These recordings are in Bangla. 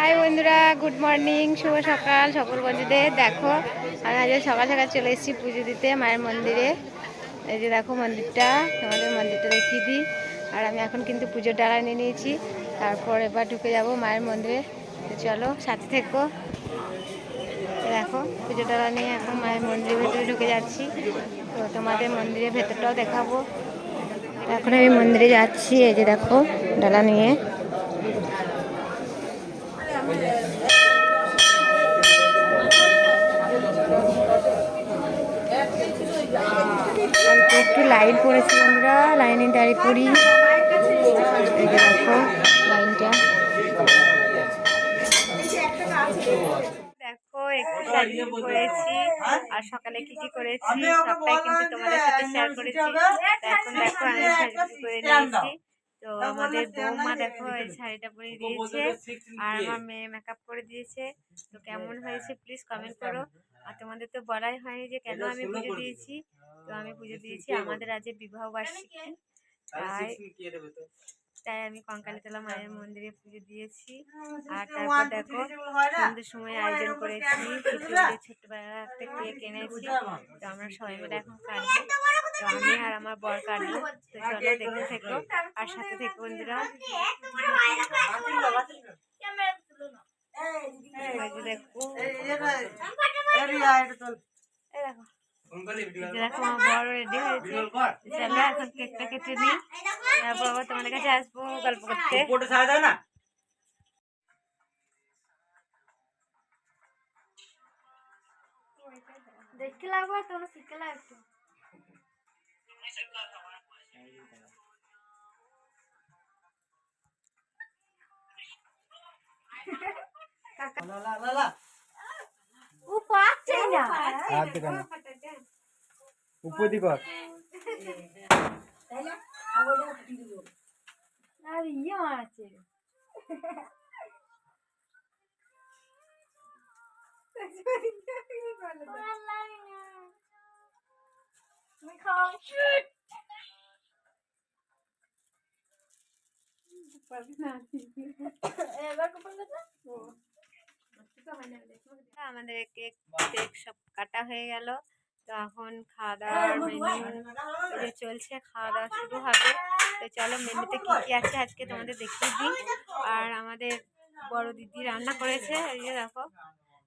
হাই বন্ধুরা, গুড মর্নিং, শুভ সকাল সকল বন্ধুদের। দেখো আমি আজ সকাল সকাল চলে এসেছি পুজো দিতে মায়ের মন্দিরে। এই যে দেখো মন্দিরটা, তোমাদের মন্দিরটা দেখিয়ে দিই। আর আমি এখন কিন্তু পুজোর ডালা নিয়ে নিয়েছি, তারপর এবার ঢুকে যাব মায়ের মন্দিরে। তো চলো সাথে থেকো। দেখো পুজোর ডালা নিয়ে এখন মায়ের মন্দিরের ভেতরে ঢুকে যাচ্ছি। তো তোমাদের মন্দিরের ভেতরটাও দেখাবো। এখন আমি মন্দিরে যাচ্ছি, এই যে দেখো ডালা নিয়ে। একটু লাইন পড়েছি আমরা, লাইনে দাঁড়িয়ে পড়ি। এই যে দেখো লাইনটা, দেখো একটু সাজুগুজু করেছি আর সকালে কি কি করেছি সবটাই কিন্তু তোমাদের সাথে শেয়ার করেছি। এখন দেখো আমি সাজুগুজু করে নিয়েছি। তো আমাদের বৌমা দেখো এই শাড়িটা পরে দিয়েছে আর আমার মেয়ে মেকআপ করে দিয়েছে। তো কেমন হয়েছে প্লিজ কমেন্ট করো। আর তোমাদের তো বলাই হয়নি যে কেন আমি পুজো দিয়েছি। তো আমি পুজো দিয়েছি আমাদের আজ বিবাহ বার্ষিকী, তাই আমি কঙ্কালীতলা মায়ের মন্দিরে পুজো দিয়েছি। আর তারপর দেখো সন্ধ্যের সময় আয়োজন করেছি, খিচুড়ি, ছোট্টবেলা একটা কেক এনেছি। তো আমরা সবাই মিলে এখন কাটবো। তো আমি আর আমার বর কাটবো। তো চলো দেখতে থেকো আর সাথে থেকো বন্ধুরা। দেখো দেখো আমার বড় রেডি হয়েছে। চলো এখন কেকটা কেটে নিই, তারপর আবার তোমাদের কাছে আসবো গল্প করতে। দেখতে লাগবে তোমরা শিখতে লাগবে। ও পাচ্ছে না হাত দিকে না উপর দিকে কর তাইলে আবার ফুটি দিব। আর ইয়ে মারছে তুমি খাও আমাদের কেক টেক সব কাটা হয়ে গেল। তো এখন খাওয়া দাওয়ার মেনু চলছে, খাওয়া দাওয়া শুরু হবে। তো চলো মেনুতে কি কি আছে আজকে তোমাদের দেখিয়ে দিই। আর আমাদের বড় দিদি রান্না করেছে, এই যে দেখো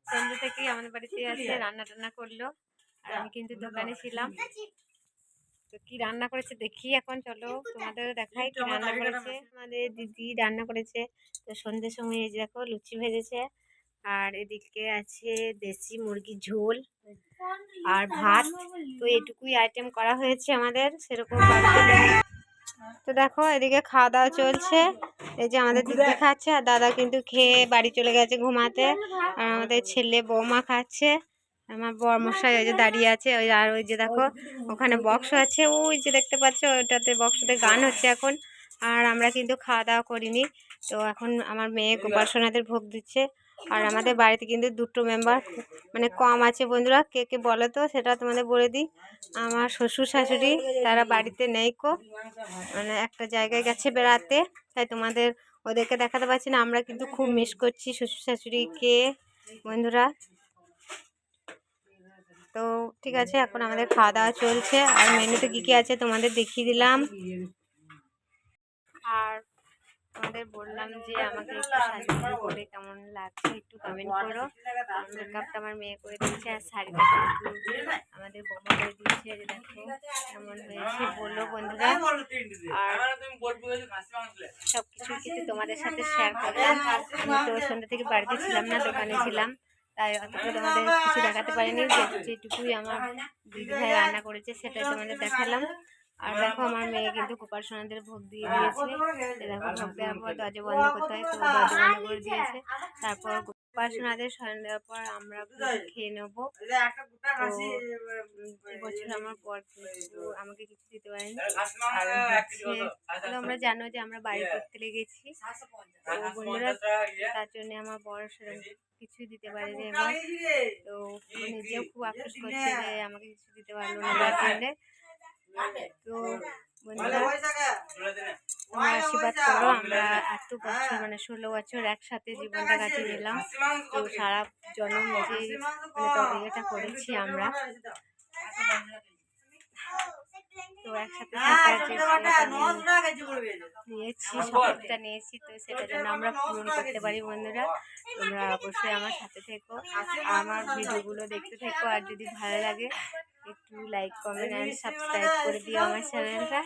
সন্ধ্যে থেকেই আমাদের বাড়িতে আছে, রান্না টান্না করলো। আর আমি কিন্তু দোকানে ছিলাম। তো কি রান্না করেছে দেখি এখন, চলো তোমাদের দেখাই কি রান্না করেছে। আমাদের দিদি রান্না করেছে। তো সন্ধ্যের সময় এই যে দেখো লুচি ভেজেছে, আর এদিকে আছে দেশি মুরগির ঝোল আর ভাত। তো এটুকুই আইটেম করা হয়েছে আমাদের, সেরকম বাড়িতে। তো দেখো এদিকে খাওয়া দাওয়া চলছে, এই যে আমাদের দিদি খাচ্ছে আর দাদা কিন্তু খেয়ে বাড়ি চলে গেছে ঘুমাতে। আর আমাদের ছেলে বৌমা খাচ্ছে, আমার বর মশাই ওই যে দাঁড়িয়ে আছে। ওই আর ওই যে দেখো ওখানে বক্স আছে, ওই যে দেখতে পাচ্ছ ওইটাতে বক্সতে গান হচ্ছে এখন। আর আমরা কিন্তু খাওয়া দাওয়া করিনি। তো এখন আমার মেয়ে গোপাল সোনাদের ভোগ দিচ্ছে। আর আমাদের বাড়িতে কিন্তু দুটো মেম্বার মানে কম আছে বন্ধুরা, কে কে বলো তো সেটা তোমাদের বলে দিই। আমার শ্বশুর শাশুড়ি তারা বাড়িতে নেই কো, মানে একটা জায়গায় গেছে বেড়াতে, তাই তোমাদের ওদেরকে দেখাতে পারছি না। আমরা কিন্তু খুব মিস করছি শ্বশুর শাশুড়িকে বন্ধুরা। তো ঠিক আছে, এখন আমাদের খাওয়া দাওয়া চলছে। আর মেনুতে কী কী আছে তোমাদের দেখিয়ে দিলাম। আর তোমাদের বললাম যে আমাকে একটু সাজুগুজু করে কেমন লাগছে একটু কমেন্ট করো। মেকআপটা আমার মেয়ে করে দিয়েছে আর শাড়িটা কিন্তু আমাদের বৌমা করে দিয়েছে। দেখো কেমন হয়েছে বললো বন্ধুরা। আর সব কিছু কিন্তু তোমাদের সাথে শেয়ার করলাম। আমি তো সন্ধ্যা থেকে বাড়িতে ছিলাম না, দোকানে ছিলাম, তাই অতটা তোমাদের কিছু দেখাতে পারিনি। যেটুকুই আমার দিদিভাই রান্না করেছে সেটাই তোমাদের দেখালাম। আর দেখো আমার মেয়ে কিন্তু গোপাল সোনাদের ভোগ দিয়ে দিয়েছে। দেখো ভোগ দেওয়ার পর দরজা বন্ধ করতে হয়, তো দরজা বন্ধ করে দিয়েছে। তারপর গোপাল সোনাদের শয়ন দেওয়ার পর আমরা খেয়ে নেবো। তো এবছর আমার বর কিন্তু আমাকে কিছু দিতে পারেনি। আর হচ্ছে আমরা জানো যে আমরা বাড়ি করতে লেগেছি, তো বন্ধুরা তার জন্য আমার বর সেরকম কিছুই দিতে পারেনি এবার। তো নিজেও খুব আফসোস করছে যে আমাকে কিছু দিতে পারলো না তার জন্যে। তো বন্ধুরা তোমরা আশীর্বাদ করো। আমরা এত বছর মানে 16 বছর একসাথে জীবনটা কাটিয়ে নিলাম। তো সারা জন্ম যে মানে এটা করেছি আমরা, তো একসাথে থাকার যে নিয়েছি, শপথটা নিয়েছি, তো সেটার জন্য আমরা পূরণ করতে পারি। বন্ধুরা তোমরা অবশ্যই আমার সাথে থেকো, আমার ভিডিওগুলো দেখতে থেকো। আর যদি ভালো লাগে একটু লাইক, কমেন্ট অ্যান্ড সাবস্ক্রাইব করে দিও আমার চ্যানেলটা।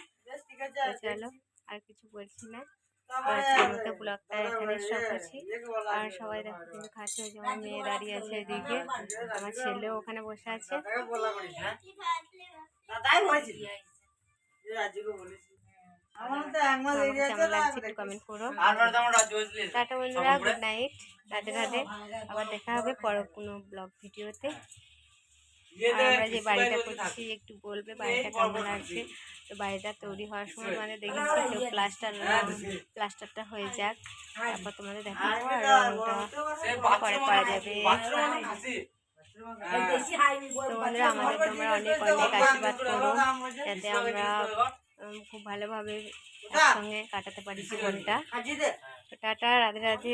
তো চলো আর কিছু বলছি না, আজকের মতো ব্লগটা এখানে স্টপ করছি। আর সবাই দেখো কিন্তু খাচ্ছে, ওই যে আমার মেয়ে দাঁড়িয়ে আছে এদিকে, আমার ছেলেও ওখানে বসে আছে। কেমন লাগছে একটু কমেন্ট করো। টাটা বন্ধুরা, গুড নাইট, রাধে রাধে। আবার দেখা হবে পরের কোনো ব্লগ ভিডিওতে। আর আমরা যে বাড়িটা করছি একটু বলবে বাড়িটা কেমন লাগছে। তো বাড়িটা তৈরি হওয়ার সময় মানে দেখেছি তো প্লাস্টারটা হয়ে যাক, তারপর তোমাদের দেখাবো। আর রংটা পরে করা যাবে। তো বন্ধুরা আমাদের তোমরা অনেক অনেক আশীর্বাদ করো, যাতে আমরা খুব ভালোভাবে একসঙ্গে কাটাতে পারি জীবনটা। তো টাটা, রাধে রাধে।